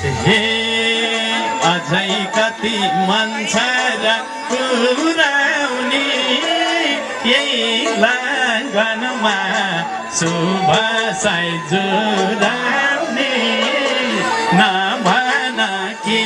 हे अझै कति मन छ र पुर्याउने यही लगनमा शुभ साई जुराउने नभन के